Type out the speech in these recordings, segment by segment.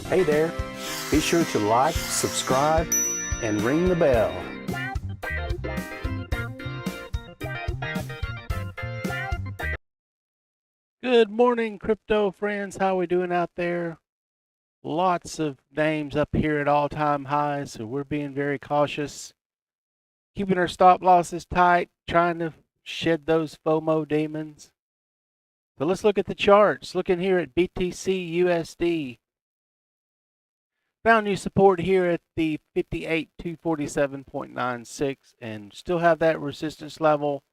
Hey there, be sure to like, subscribe, and ring the bell. Good morning, crypto friends. How we doing out there? Lots of names up here at all-time highs, so we're being very cautious. Keeping our stop losses tight, trying to shed those FOMO demons. So let's look at the charts. Looking here at BTC/USD. Found new support here at the 58,247.96 and still have that resistance level.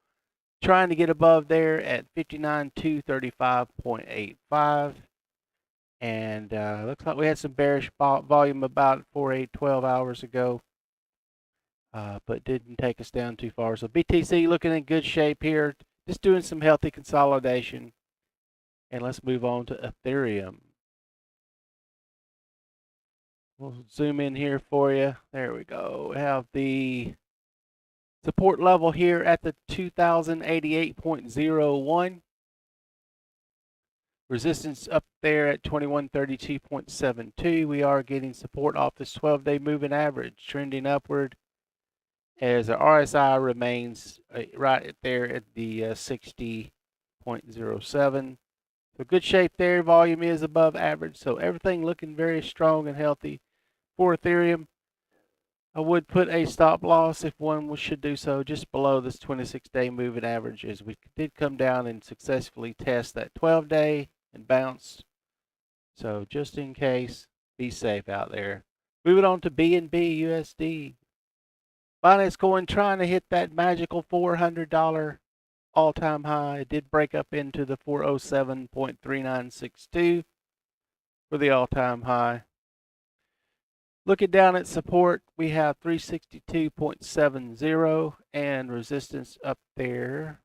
Trying to get above there at 59,235.85. And looks like we had some bearish volume about 12 hours ago, but didn't take us down too far. So BTC looking in good shape here, just doing some healthy consolidation. And let's move on to Ethereum. We'll zoom in here for you. There we go. We have the support level here at the 2088.01. Resistance up there at 2132.72. We are getting support off this 12-day moving average, trending upward as the RSI remains right there at the 60.07. So good shape there. Volume is above average, so everything looking very strong and healthy for Ethereum. I would put a stop loss, if one should do so, just below this 26-day moving average, as we did come down and successfully test that 12-day and bounce. So just in case, be safe out there. Moving on to BNB USD. Binance Coin trying to hit that magical $400 all-time high. It did break up into the 407.3962 for the all-time high. Looking down at support, we have 362.70 and resistance up there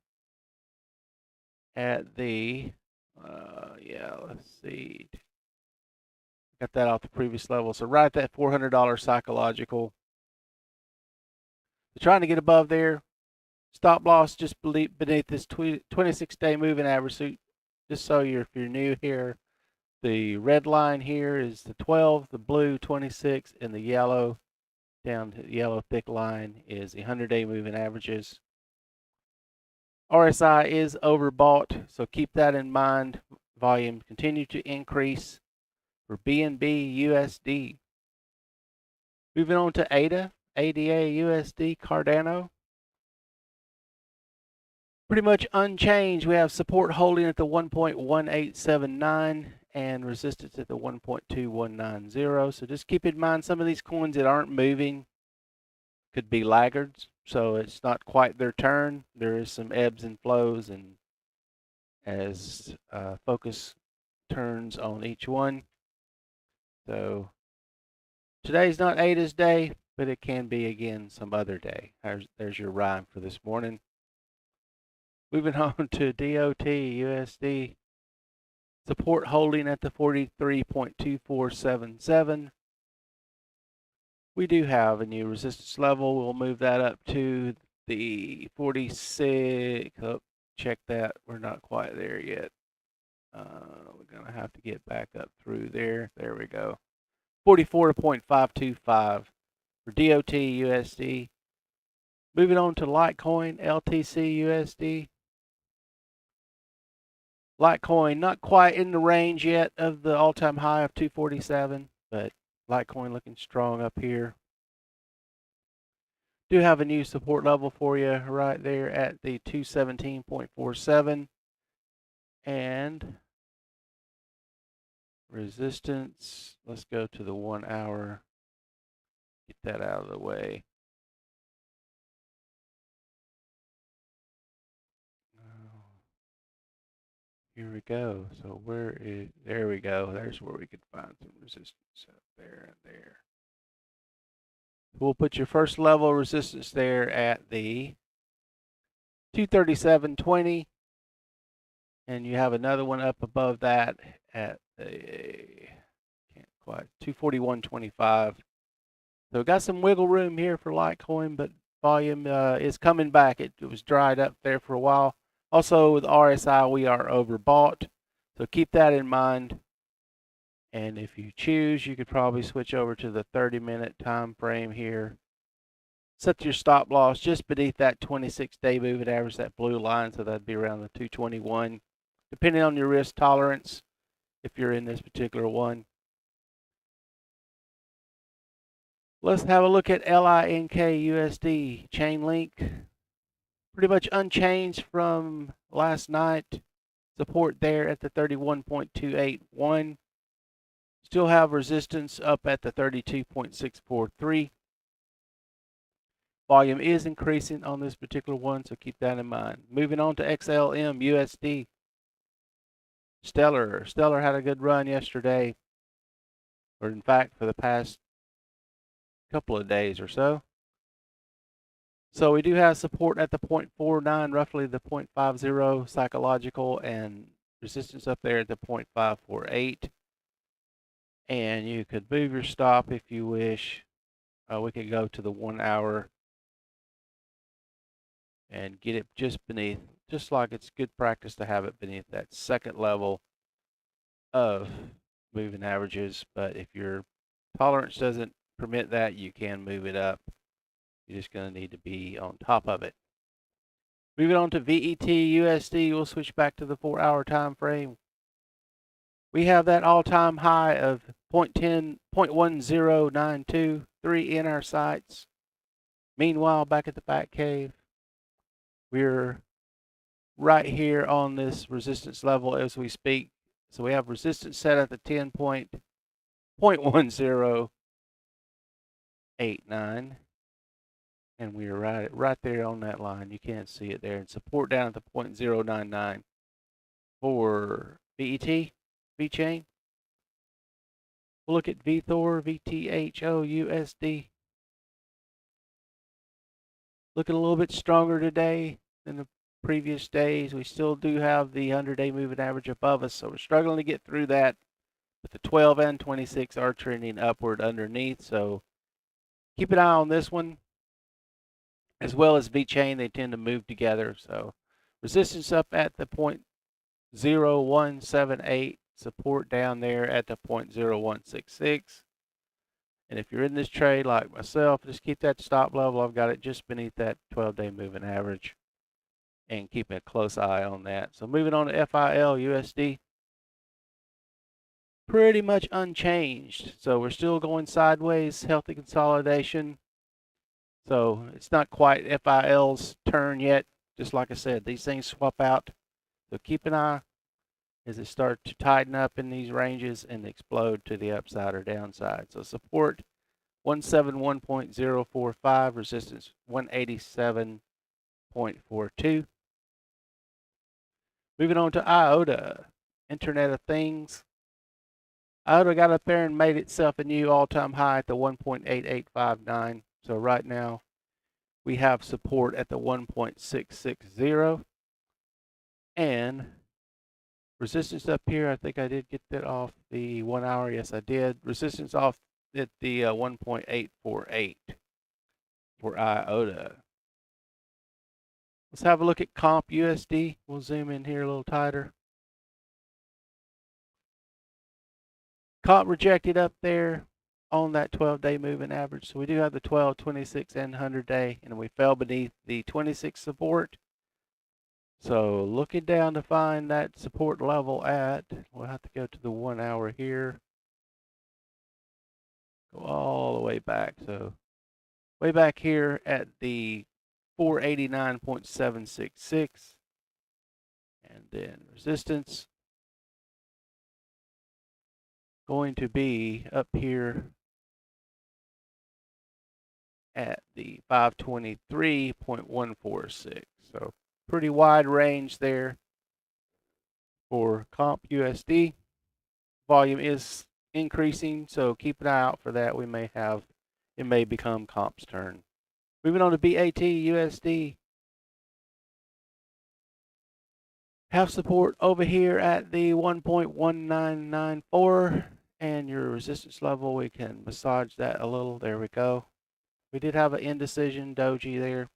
at the, let's see. Got that off the previous level. So right at that $400 psychological. So trying to get above there. Stop loss just beneath this 26-day moving average. So just so if you're new here, the red line here is the 12, the blue 26, and the yellow down to the yellow thick line is the 100-day moving averages. RSI is overbought, so keep that in mind. Volume continue to increase for BNB USD. Moving on to ADA USD Cardano. Pretty much unchanged. We have support holding at the 1.1879 and resistance at the 1.2190. So just keep in mind some of these coins that aren't moving could be laggards. So it's not quite their turn. There is some ebbs and flows, and as focus turns on each one. So today's not ADA's day, but it can be again some other day. There's your rhyme for this morning. Moving on to DOT USD. Support holding at the 43.2477. We do have a new resistance level. We'll move that up to the 46. Oh, check that. We're not quite there yet. We're going to have to get back up through there. There we go. 44.525 for DOT USD. Moving on to Litecoin LTC USD. Litecoin not quite in the range yet of the all-time high of 247, but Litecoin looking strong up here. Do have a new support level for you right there at the 217.47 and resistance. Let's go to the 1 hour. Get that out of the way. Here we go. So there we go. There's where we could find some resistance up there and there. We'll put your first level resistance there at the 237.20. And you have another one up above that at the, can't quite, 241.25. So got some wiggle room here for Litecoin, but volume is coming back. It was dried up there for a while. Also with RSI, we are overbought, so keep that in mind. And if you choose, you could probably switch over to the 30-minute time frame here. Set your stop loss just beneath that 26-day moving average, that blue line, so that'd be around the 221, depending on your risk tolerance, if you're in this particular one. Let's have a look at LINK USD Chainlink. Pretty much unchanged from last night. Support there at the 31.281. Still have resistance up at the 32.643. Volume is increasing on this particular one, so keep that in mind. Moving on to XLM USD. Stellar had a good run yesterday, or in fact for the past couple of days or so. So we do have support at the 0.49, roughly the 0.50 psychological, and resistance up there at the 0.548. And you could move your stop if you wish. We could go to the 1 hour and get it just beneath, just like it's good practice to have it beneath that second level of moving averages. But if your tolerance doesn't permit that, you can move it up. You're just going to need to be on top of it. Moving on to VTHO, we'll switch back to the 4 hour time frame. We have that all-time high of 0.109223 in our sights. Meanwhile, back at the back cave, we're right here on this resistance level as we speak. So we have resistance set at the 10.1089. And we are right there on that line. You can't see it there. And support down at the 0.099 for Vechain. We'll look at Vethor, VTHO, USD. Looking a little bit stronger today than the previous days. We still do have the 100-day moving average above us, so we're struggling to get through that. But the 12 and 26 are trending upward underneath, so keep an eye on this one. As well as Vechain, they tend to move together. So resistance up at the 0.0178, support down there at the 0.0166. And if you're in this trade like myself, just keep that stop level. I've got it just beneath that 12-day moving average and keep a close eye on that. So moving on to FIL USD. Pretty much unchanged. So we're still going sideways, healthy consolidation. So it's not quite FIL's turn yet. Just like I said, these things swap out. So keep an eye as it starts to tighten up in these ranges and explode to the upside or downside. So support 171.045, resistance 187.42. Moving on to IOTA, Internet of Things. IOTA got up there and made itself a new all-time high at the 1.8859. So right now we have support at the 1.660 and resistance up here. I think I did get that off the 1 hour. Yes, I did. Resistance off at the 1.848 for IOTA. Let's have a look at Comp USD. We'll zoom in here a little tighter. Comp rejected up there on that 12-day moving average. So we do have the 12, 26, and 100-day, and we fell beneath the 26 support. So looking down to find that support level at, we'll have to go to the 1 hour here. Go all the way back. So way back here at the 489.766. And then resistance going to be up here at the 523.146. So pretty wide range there for Comp USD. Volume is increasing, so keep an eye out for that. It may become Comp's turn. Moving on to BAT USD. Have support over here at the 1.1994 and your resistance level, we can massage that a little. There we go. We did have an indecision doji there,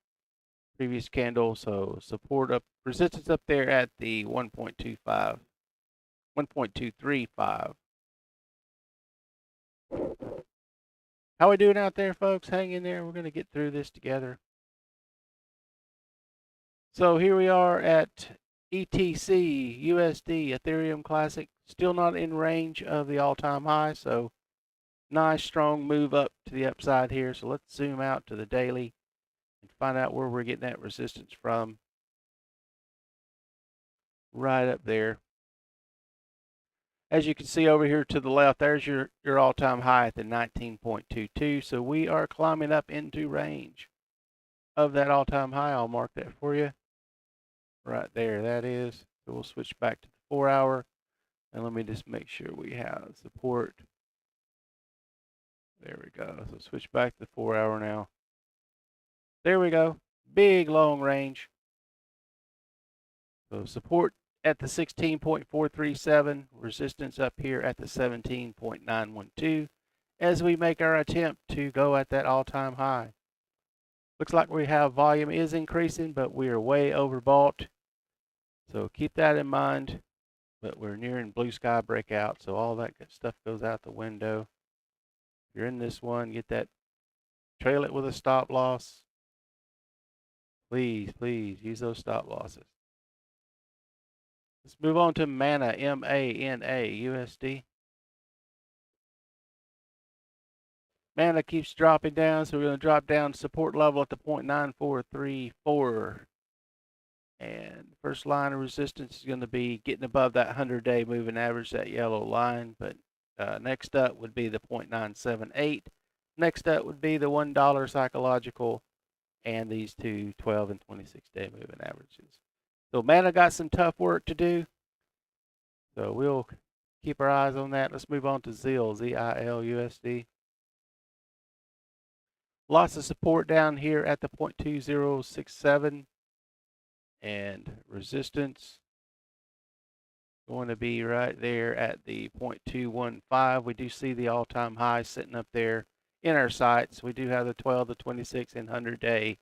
previous candle, so support up, resistance up there at the 1.25, 1.235. How we doing out there, folks? Hang in there. We're going to get through this together. So here we are at ETC, USD, Ethereum Classic. Still not in range of the all-time high, so nice strong move up to the upside here. So let's zoom out to the daily and find out where we're getting that resistance from. Right up there. As you can see over here to the left, there's your all-time high at the 19.22. So we are climbing up into range of that all-time high. I'll mark that for you. Right there, that is. So we'll switch back to the 4 hour. And let me just make sure we have support. There we go. So switch back to the 4 hour now. There we go. Big long range. So support at the 16.437, resistance up here at the 17.912 as we make our attempt to go at that all-time high. Looks like we have volume is increasing, but we are way overbought. So keep that in mind. But we're nearing blue sky breakout, so all that good stuff goes out the window. If you're in this one, get that, trail it with a stop loss. Please, please use those stop losses. Let's move on to MANA, M-A-N-A, USD. MANA keeps dropping down, so we're going to drop down support level at the 0.9434. And first line of resistance is going to be getting above that 100-day moving average, that yellow line. But next up would be the 0.978. Next up would be the $1 psychological and these two 12 and 26-day moving averages. So MANA got some tough work to do. So we'll keep our eyes on that. Let's move on to ZIL, Z-I-L, USD. Lots of support down here at the 0.2067. And resistance going to be right there at the 0.215. We do see the all-time high sitting up there in our sights. We do have the 12, the 26, and 100-day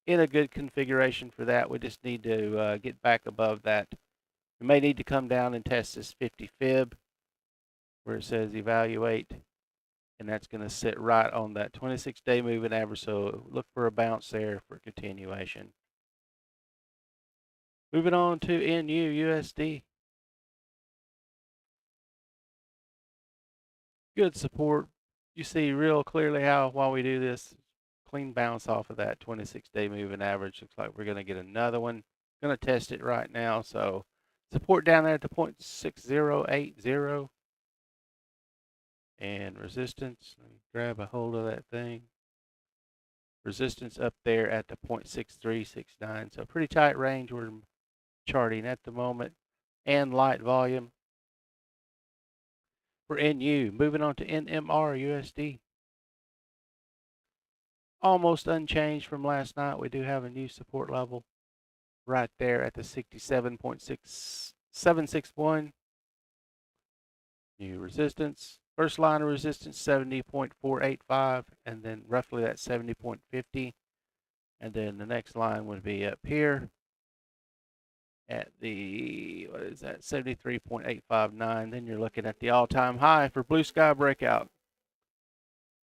in a good configuration for that. We just need to get back above that. We may need to come down and test this 50 fib where it says evaluate, and that's going to sit right on that 26-day moving average. So look for a bounce there for continuation. Moving on to NUUSD. Good support. You see real clearly how while we do this, clean bounce off of that 26-day moving average. Looks like we're going to get another one. Going to test it right now. So support down there at the 0.6080. And resistance, let me grab a hold of that thing. Resistance up there at the 0.6369. So pretty tight range we're charting at the moment, and light volume. For NU, moving on to NMR USD. Almost unchanged from last night. We do have a new support level right there at the 67.6761. New resistance. First line of resistance 70.485, and then roughly that 70.50. And then the next line would be up here at the, what is that, 73.859. Then you're looking at the all-time high for blue sky breakout.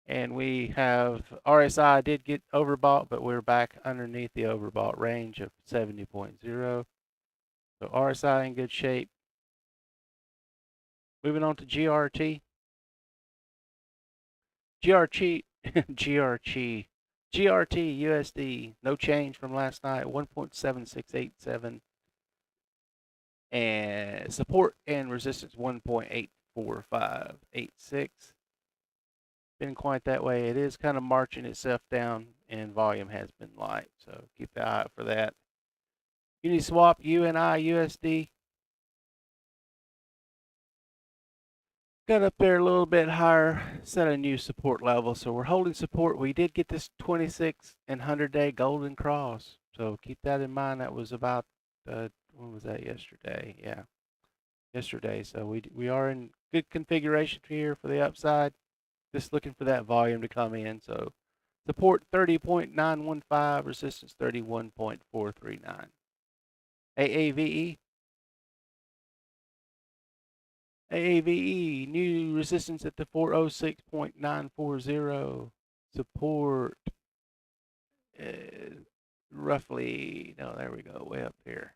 And we have RSI did get overbought, but we're back underneath the overbought range of 70.0. So RSI in good shape. Moving on to GRT. GRT USD, no change from last night, 1.7687. And support and resistance 1.84586. Been quite that way. It is kind of marching itself down, and volume has been light, so keep an eye out for that. Uniswap UNI USD got up there a little bit higher, set a new support level, so we're holding support. We did get this 26 and 100-day golden cross, so keep that in mind. That was about when was that? Yesterday. Yeah, yesterday. So we are in good configuration here for the upside. Just looking for that volume to come in. So support 30.915, resistance 31.439. AAVE. AAVE, new resistance at the 406.940. support is roughly, no, there we go, way up here.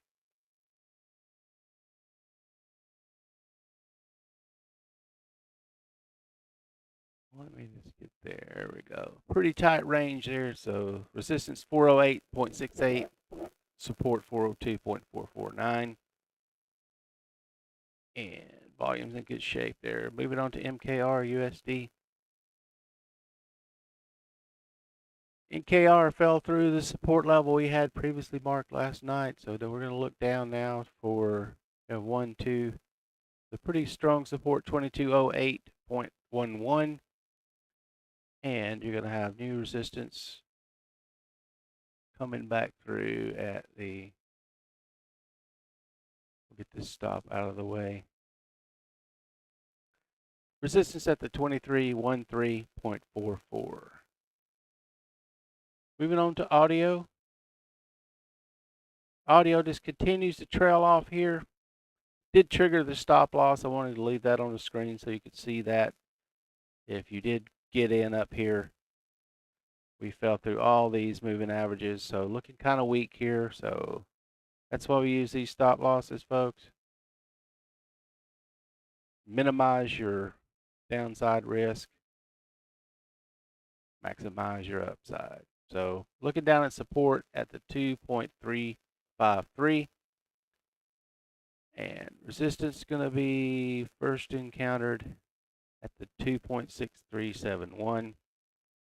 Let me just get there. There we go. Pretty tight range there. So resistance 408.68, support 402.449. And volume's in good shape there. Moving on to MKR USD. MKR fell through the support level we had previously marked last night. So we're going to look down now for 1, 2. The pretty strong support 2208.11. And you're going to have new resistance coming back through at the, we'll get this stop out of the way. Resistance at the 2313.44. Moving on to audio. Audio just continues to trail off here. Did trigger the stop loss. I wanted to leave that on the screen so you could see that. If you did get in up here, we fell through all these moving averages. So looking kind of weak here. So that's why we use these stop losses, folks. Minimize your downside risk. Maximize your upside. So looking down at support at the 2.353. And resistance is going to be first encountered at the 2.6371.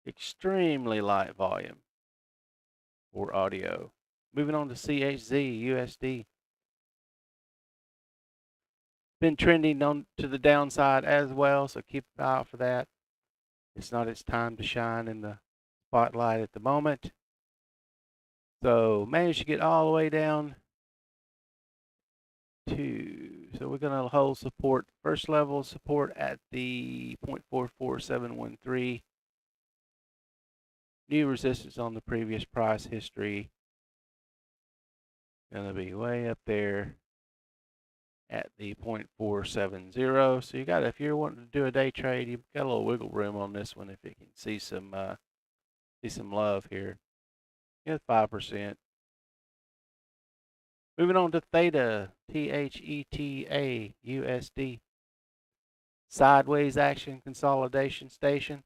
Extremely light volume for audio. Moving on to CHZ USD. Been trending on to the downside as well, so keep an eye out for that. It's not its time to shine in the spotlight at the moment. So managed to get all the way down to, so we're going to hold support, first level support at the 0.44713. New resistance on the previous price history. Going to be way up there at the 0.470. So you got, if you're wanting to do a day trade, you've got a little wiggle room on this one if you can see some love here. You got 5%. Moving on to Theta, THETA USD. Sideways action consolidation station.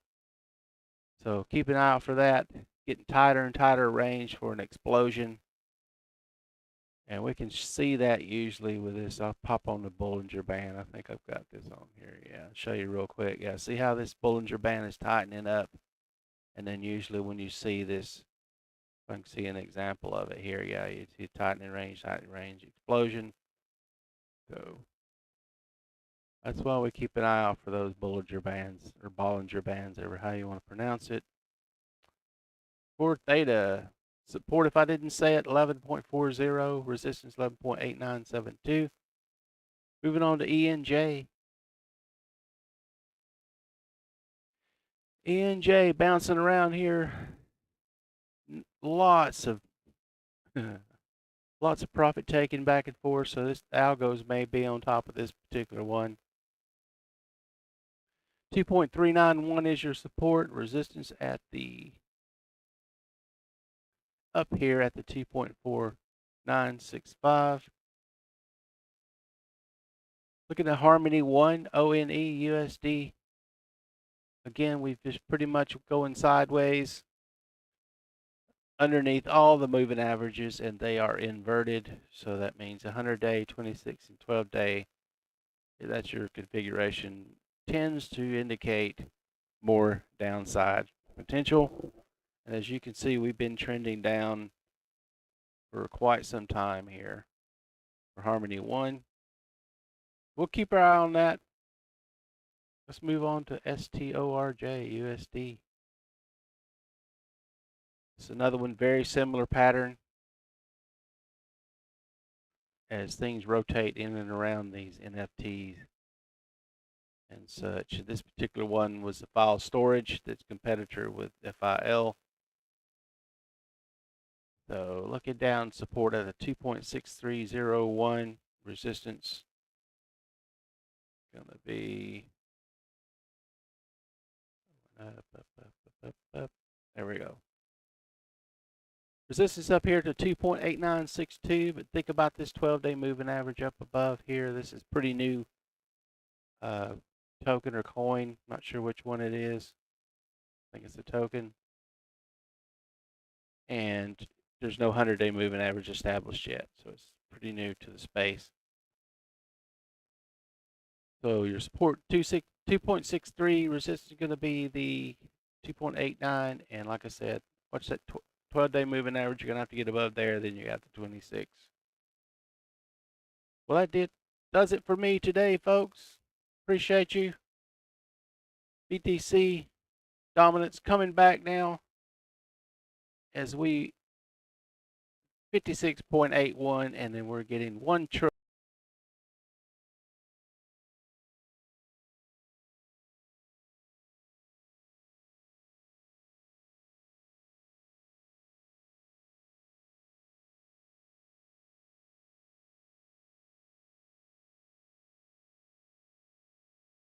So keep an eye out for that. Getting tighter and tighter range for an explosion. And we can see that usually with this. I'll pop on the Bollinger Band. I think I've got this on here. Yeah, I'll show you real quick. Yeah, see how this Bollinger Band is tightening up. And then usually when you see this, I can see an example of it here. Yeah, you see tightening range, explosion. So that's why we keep an eye out for those Bollinger Bands, or Bollinger Bands, or how you want to pronounce it. For Theta, support, if I didn't say it, 11.40, resistance 11.8972. Moving on to ENJ. ENJ bouncing around here. Lots of profit taken back and forth, so this algos may be on top of this particular one. 2.391 is your support, resistance at the up here at the 2.4965. Looking at Harmony 1, ONE USD. Again, we've just pretty much going sideways underneath all the moving averages, and they are inverted. So that means 100-day, 26 and 12-day, that's your configuration, tends to indicate more downside potential. And as you can see, we've been trending down for quite some time here for Harmony 1. We'll keep our eye on that. Let's move on to STORJ USD. It's another one, very similar pattern as things rotate in and around these NFTs and such. This particular one was the file storage that's competitor with FIL. So looking down, support at a 2.6301, resistance gonna be up. There we go. Resistance up here to 2.8962, but think about this 12-day moving average up above here. This is pretty new token or coin. Not sure which one it is. I think it's a token. And there's no 100-day moving average established yet, so it's pretty new to the space. So your support 2.63, resistance is going to be the 2.89, and like I said, watch that 12-day moving average. You're going to have to get above there, then you got the 26. Well, that does it for me today, folks. Appreciate you. BTC Dominance coming back now as we 56.81, and then we're getting 1 trillion.